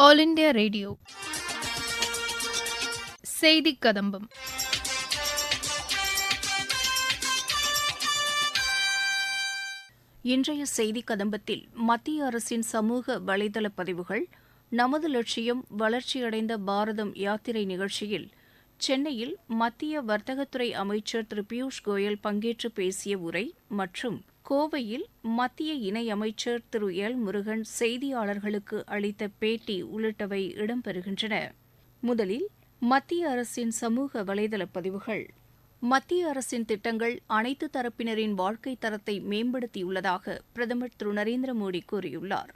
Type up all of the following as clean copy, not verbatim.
All India radio செய்தி கதம்பம். இன்றைய செய்தி கதம்பத்தில் மத்திய அரசின் சமூக வலைதள பதிவுகள், நமது லட்சியம் வளர்ச்சியடைந்த பாரதம் யாத்திரை நிகழ்ச்சியில் சென்னையில் மத்திய வர்த்தகத்துறை அமைச்சர் திரு பியூஷ் கோயல் பங்கேற்று பேசிய உரை மற்றும் கோவையில் மத்திய இணையமைச்சர் திரு எல் முருகன் செய்தியாளர்களுக்கு அளித்த பேட்டி உள்ளிட்டவை இடம்பெறுகின்றன. முதலில் மத்திய அரசின் சமூக வலைதள பதிவுகள். மத்திய அரசின் திட்டங்கள் அனைத்து தரப்பினரின் வாழ்க்கை தரத்தை மேம்படுத்தியுள்ளதாக பிரதமர் திரு நரேந்திர மோடி கூறியுள்ளார்.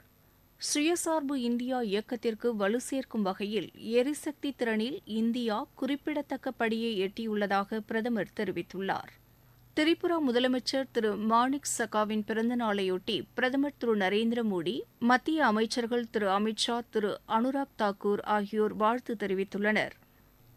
சுயசார்பு இந்தியா இயக்கத்திற்கு வலு சேர்க்கும் வகையில் எரிசக்தி திறனில் இந்தியா குறிப்பிடத்தக்க படியை எட்டியுள்ளதாக பிரதமர் தெரிவித்துள்ளார். திரிபுரா முதலமைச்சர் திரு மாணிக் சகாவின் பிறந்த நாளையொட்டி பிரதமர் திரு நரேந்திர மோடி, மத்திய அமைச்சர்கள் திரு அமித் ஷா, திரு அனுராக் தாக்கூர் ஆகியோர் வாழ்த்து தெரிவித்துள்ளனர்.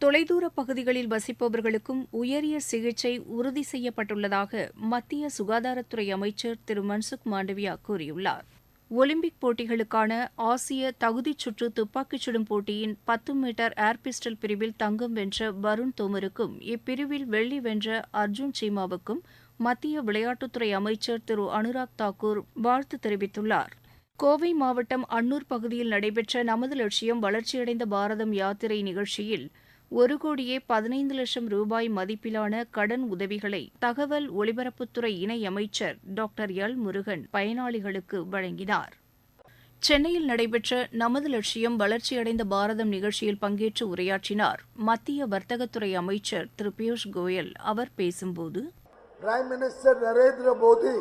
தொலைதூர பகுதிகளில் வசிப்பவர்களுக்கும் உயரிய சிகிச்சை உறுதி செய்யப்பட்டுள்ளதாக மத்திய சுகாதாரத்துறை அமைச்சர் திரு மன்சுக் மாண்டவியா கூறியுள்ளார். ஒலிம்பிக் போட்டிகளுக்கான ஆசிய தகுதிச் சுற்று துப்பாக்கிச் சுடும் போட்டியின் 10 மீட்டர் ஏர் பிஸ்டல் பிரிவில் தங்கம் வென்ற வருண் தோமருக்கும் இப்பிரிவில் வெள்ளி வென்ற அர்ஜுன் சீமாவுக்கும் மத்திய விளையாட்டுத்துறை அமைச்சர் திரு அனுராக் தாக்கூர் வாழ்த்து தெரிவித்துள்ளார். கோவை மாவட்டம் அன்னூர் பகுதியில் நடைபெற்ற நமது லட்சியம் வளர்ச்சியடைந்த பாரதம் யாத்திரை நிகழ்ச்சியில் 1,15,00,000 ரூபாய் மதிப்பிலான கடன் உதவிகளை தகவல் ஒலிபரப்புத்துறை இணையமைச்சர் டாக்டர் எல் முருகன் பயனாளிகளுக்கு வழங்கினார். சென்னையில் நடைபெற்ற நமது லட்சியம் வளர்ச்சியடைந்த பாரதம் நிகழ்ச்சியில் பங்கேற்று உரையாற்றினார் மத்திய வர்த்தகத்துறை அமைச்சர் திரு பியூஷ் கோயல். அவர் பேசும்போது, Prime Minister Narendra Modi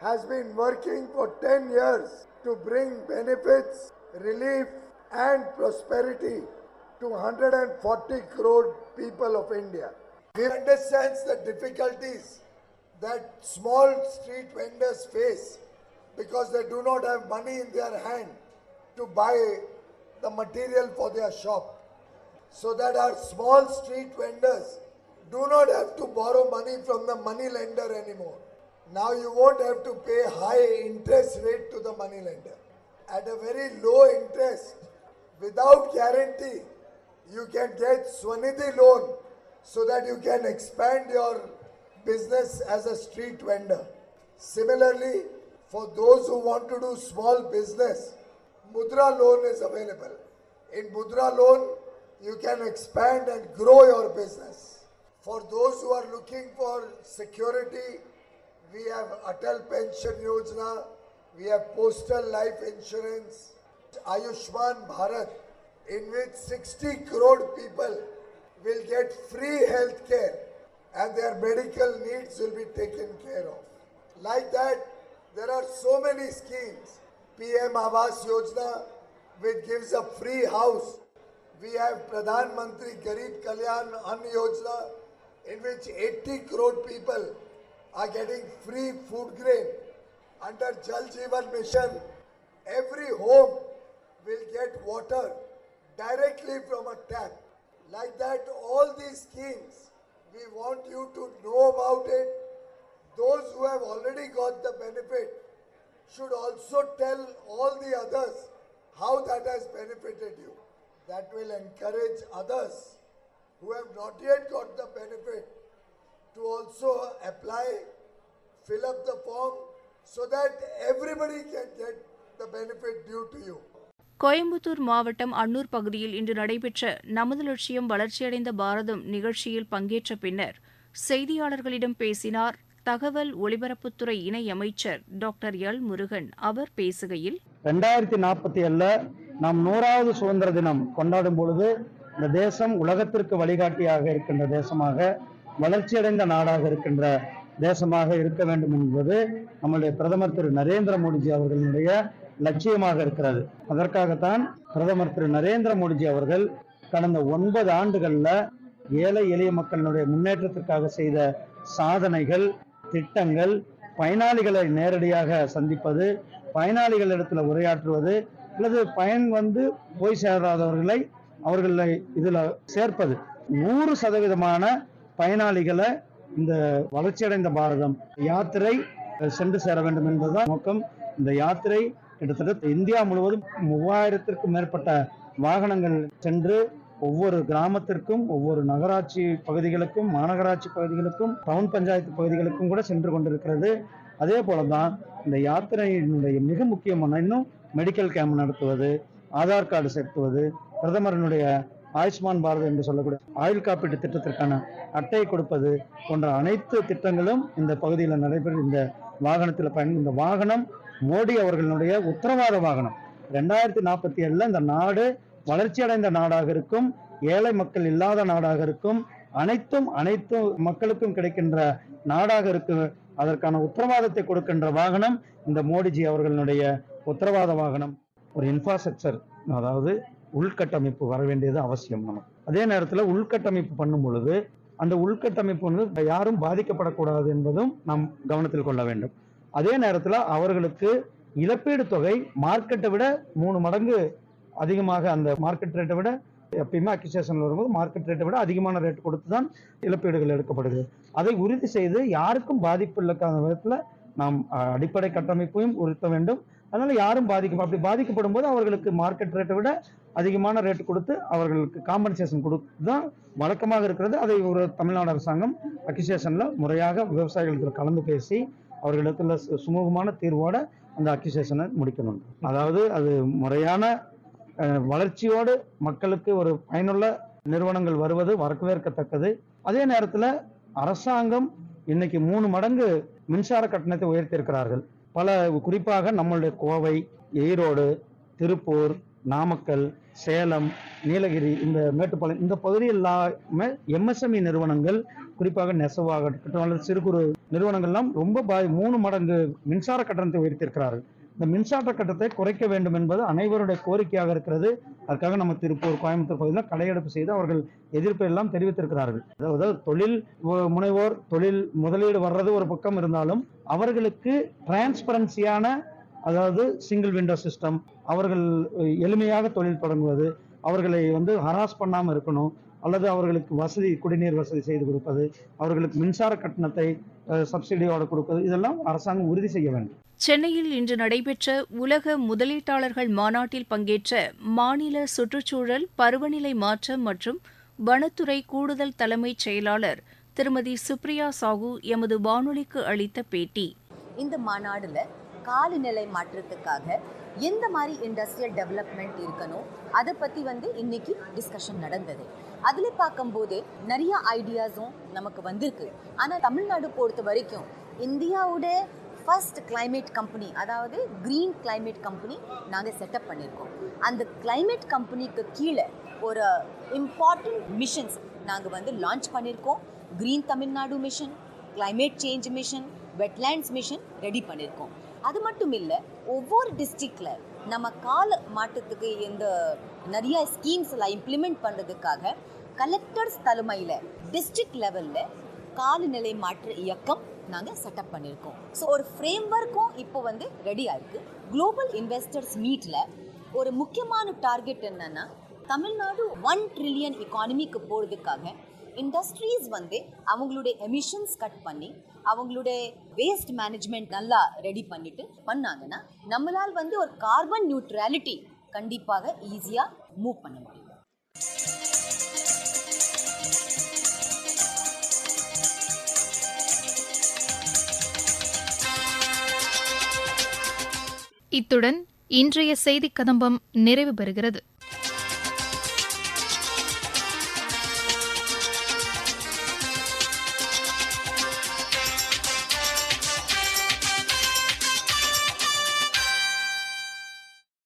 has been working for 10 years to bring benefits, relief and prosperity to 140 crore people of India. He understands the difficulties that small street vendors face because they do not have money in their hand to buy the material for their shop. So that our small street vendors do not have to borrow money from the money lender anymore. Now you won't have to pay high interest rate to the money lender. At a very low interest, without guarantee, you can get Swanidhi loan so that you can expand your business as a street vendor. Similarly, for those who want to do small business, Mudra loan is available. In Mudra loan, you can expand and grow your business. For those who are looking for security, we have Atal Pension Yojana, we have Postal Life Insurance, Ayushman Bharat, in which 60 crore people will get free health care and their medical needs will be taken care of. Like that, there are so many schemes. PM Awas Yojana, which gives a free house. We have Pradhan Mantri Garib Kalyan Ann Yojana, in which 80 crore people are getting free food grain. Under Jal Jeevan Mission, every home will get water directly from a tap. Like that, all these schemes, we want you to know about it. Those who have already got the benefit should also tell all the others how that has benefited you. That will encourage others who have not yet got the benefit to also apply, fill up the form so that everybody can get the benefit due to you. Coimbatore மாவட்டம் அன்னூர் பகுதியில் இன்று நடைபெற்ற நமது லட்சியம் வளர்ச்சியடைந்த பாரதம் நிகழ்ச்சியில் பங்கேற்ற பின்னர் செய்தியாளர்களிடம் பேசினார் தகவல் ஒலிபரப்புத்துறை இணையமைச்சர் டாக்டர் எல் முருகன். அவர் பேசுகையில், 2047 நாம் 100வது சுதந்திர தினம் கொண்டாடும் பொழுது இந்த தேசம் உலகத்திற்கு வழிகாட்டியாக இருக்கின்ற தேசமாக, வளர்ச்சியடைந்த நாடாக இருக்கின்ற தேசமாக இருக்க வேண்டும் என்பது நம்முடைய பிரதமர் திரு நரேந்திர மோடிஜி அவர்களுடைய லட்சியமாக இருக்கிறது. அதற்காகத்தான் பிரதமர் திரு நரேந்திர மோடிஜி அவர்கள் கடந்த 9 ஆண்டுகள்ல ஏழை எளிய மக்களுடைய முன்னேற்றத்திற்காக செய்த சாதனைகள், திட்டங்கள், பயனாளிகளை நேரடியாக சந்திப்பது, பயனாளிகளிடத்துல உரையாற்றுவது, அல்லது பயன் போய் சேராதவர்களை அவர்களை இதுல சேர்ப்பது, 100% பயனாளிகளை இந்த வளர்ச்சியடைந்த பாரதம் யாத்திரை சென்று சேர வேண்டும் என்பதுதான் நோக்கம். இந்த யாத்திரை கிட்டத்தட்ட இந்தியா முழுவதும் 3000த்திற்கும் மேற்பட்ட வாகனங்கள் சென்று ஒவ்வொரு கிராமத்திற்கும், ஒவ்வொரு நகராட்சி பகுதிகளுக்கும், மாநகராட்சி பகுதிகளுக்கும், டவுன் பஞ்சாயத்து பகுதிகளுக்கும் கூட சென்று கொண்டிருக்கிறது. அதே போலதான் இந்த யாத்திரையினுடைய மிக முக்கியமான இன்னும் மெடிக்கல் கேம்ப் நடத்துவது, ஆதார் கார்டு செலுத்துவது, பிரதமரனுடைய ஆயுஷ்மான் பாரத் என்று சொல்லக்கூடிய ஆயுள் காப்பீட்டு திட்டத்திற்கான அட்டை கொடுப்பது போன்ற அனைத்து திட்டங்களும் இந்த பகுதியில் நடைபெறும். இந்த வாகனத்தில் இந்த வாகனம் மோடி அவர்களுடைய உத்தரவாத வாகனம். 2047 இந்த நாடு வளர்ச்சி அடைந்த நாடாக இருக்கும், ஏழை மக்கள் இல்லாத நாடாக இருக்கும், அனைத்து மக்களுக்கும் கிடைக்கின்ற நாடாக இருக்கு. அதற்கான உத்தரவாதத்தை கொடுக்கின்ற வாகனம் இந்த மோடிஜி அவர்களுடைய உத்தரவாத வாகனம். ஒரு இன்ஃப்ராஸ்ட்ரக்சர், அதாவது உள்கட்டமைப்பு வர வேண்டியது அவசியம் நமக்கு. அதே நேரத்தில் உள்கட்டமைப்பு பண்ணும் பொழுது அந்த உள்கட்டமைப்பு வந்து யாரும் பாதிக்கப்படக்கூடாது என்பதும் நாம் கவனத்தில் கொள்ள வேண்டும். அதே நேரத்தில் அவர்களுக்கு இழப்பீடு தொகை மார்க்கெட்டை விட 3 மடங்கு அதிகமாக, அந்த மார்க்கெட் ரேட்டை விட எப்பயுமே அக்யூசேஷன் வரும்போது மார்க்கெட் ரேட்டை விட அதிகமான ரேட் கொடுத்து தான் இழப்பீடுகள் எடுக்கப்படுகிறது. அதை உறுதி செய்து யாருக்கும் பாதிப்பு இல்லாத விதத்தில் நாம் அடிப்படை கட்டமைப்பையும் உறுத்த வேண்டும். அதனால யாரும் அப்படி பாதிக்கப்படும் போது அவர்களுக்கு மார்க்கெட் ரேட்டை விட அதிகமான ரேட் கொடுத்து அவர்களுக்கு காம்பன்சேஷன் கொடுத்து தான் வழக்கமாக இருக்கிறது. அதை ஒரு தமிழ்நாடு அரசாங்கம் அக்யூசேஷன்ல முறையாக விவசாயிகளுக்கு கலந்து பேசி அவர்களுக்கு சுமூகமான தீர்வோட அந்த அக்யூசேஷனை முடிக்கணும். அதாவது அது முறையான வளர்ச்சியோடு மக்களுக்கு ஒரு பயனுள்ள நிறுவனங்கள் வருவது வரவேற்கத்தக்கது. அதே நேரத்தில் அரசாங்கம் இன்னைக்கு 3 மடங்கு மின்சார கட்டணத்தை உயர்த்தியிருக்கிறார்கள். குறிப்பாக நம்மளுடைய கோவை, ஈரோடு, திருப்பூர், நாமக்கல், சேலம், நீலகிரி, இந்த மேட்டுப்பாளையம் இந்த பகுதியில் எம்எஸ்எம்இ நிறுவனங்கள், குறிப்பாக நெசவாக இருக்கட்டும் அல்லது சிறு குறு நிறுவனங்கள்லாம் ரொம்ப 3 மடங்கு மின்சார கட்டணத்தை உயர்த்தியிருக்கிறார்கள். இந்த மின்சார கட்டணத்தை குறைக்க வேண்டும் என்பது அனைவருடைய கோரிக்கையாக இருக்கிறது. அதுக்காக நம்ம திருப்பூர், கோயம்புத்தூர் பகுதியில் கடையெடுப்பு செய்து அவர்கள் எதிர்ப்பை எல்லாம் தெரிவித்திருக்கிறார்கள். அதாவது தொழில் முனைவோர், தொழில் முதலீடு வர்றது ஒரு பக்கம் இருந்தாலும் அவர்களுக்கு டிரான்ஸ்பரன்சியான, அதாவது சிங்கிள் விண்டோ சிஸ்டம், அவர்கள் எளிமையாக தொழில் தொடங்குவது, அவர்களை ஹராஸ் பண்ணாமல் இருக்கணும், அல்லது அவர்களுக்கு குடிநீர் வசதி செய்து கொடுப்பது, அவர்களுக்கு மின்சார கட்டணத்தை சப்சிடியோடு கொடுப்பது, இதெல்லாம் அரசாங்கம் உறுதி செய்ய வேண்டும். சென்னையில் இன்று நடைபெற்ற உலக முதலீட்டாளர்கள் மாநாட்டில் பங்கேற்ற மாநில சுற்றுச்சூழல், பருவநிலை மாற்றம் மற்றும் வனத்துறை கூடுதல் தலைமைச் செயலாளர் திருமதி சுப்ரியா சாஹூ எமது வானொலிக்கு அளித்த பேட்டி. இந்த மாநாடுல காலநிலை மாற்றத்துக்காக எந்த மாதிரி இண்டஸ்ட்ரியல் டெவலப்மெண்ட் இருக்கணும் அதை பற்றி இன்னைக்கு டிஸ்கஷன் நடந்தது. அதில் பார்க்கும்போது நிறைய ஐடியாஸும் நமக்கு வந்திருக்கு. ஆனால் தமிழ்நாடு பொறுத்த வரைக்கும் இந்தியாவோட ஃபர்ஸ்ட் கிளைமேட் கம்பெனி, அதாவது கிரீன் கிளைமேட் கம்பெனி நாங்கள் செட்டப் பண்ணியிருக்கோம். அந்த கிளைமேட் கம்பெனிக்கு கீழே ஒரு இம்பார்ட்டண்ட் மிஷன்ஸ் நாங்கள் லான்ச் பண்ணியிருக்கோம். Green Tamil Nadu mission, climate change mission, wetlands mission ready பண்ணியிருக்கோம். அது மட்டும் இல்லை, ஒவ்வொரு டிஸ்ட்ரிக்டில் நம்ம கால மாற்றத்துக்கு இந்த நிறைய ஸ்கீம்ஸ் எல்லாம் இம்ப்ளிமெண்ட் பண்ணுறதுக்காக கலெக்டர்ஸ் தலைமையில் டிஸ்ட்ரிக்ட் லெவலில் காலநிலை மாற்ற இயக்கம் நாங்கள் செட்டப் பண்ணியிருக்கோம். ஸோ ஒரு ஃப்ரேம் ஒர்க்கும் இப்போ ரெடி ஆயிருக்கு. குளோபல் இன்வெஸ்டர்ஸ் மீட்டில் ஒரு முக்கியமான டார்கெட் என்னன்னா, தமிழ்நாடு 1 ட்ரில்லியன் எக்கானமிக்கு போகிறதுக்காக இண்டஸ்ட்ரீஸ் அவங்களுடைய எமிஷன்ஸ் கட் பண்ணி அவங்களுடைய வேஸ்ட் மேனேஜ்மெண்ட் நல்லா ரெடி பண்ணிட்டு பண்ணாங்கன்னா நம்மளால் ஒரு கார்பன் நியூட்ரலிட்டி கண்டிப்பாக ஈஸியாக மூவ் பண்ண முடியும். இத்துடன் இன்றைய செய்திக் கதம்பம் நிறைவு பெறுகிறது.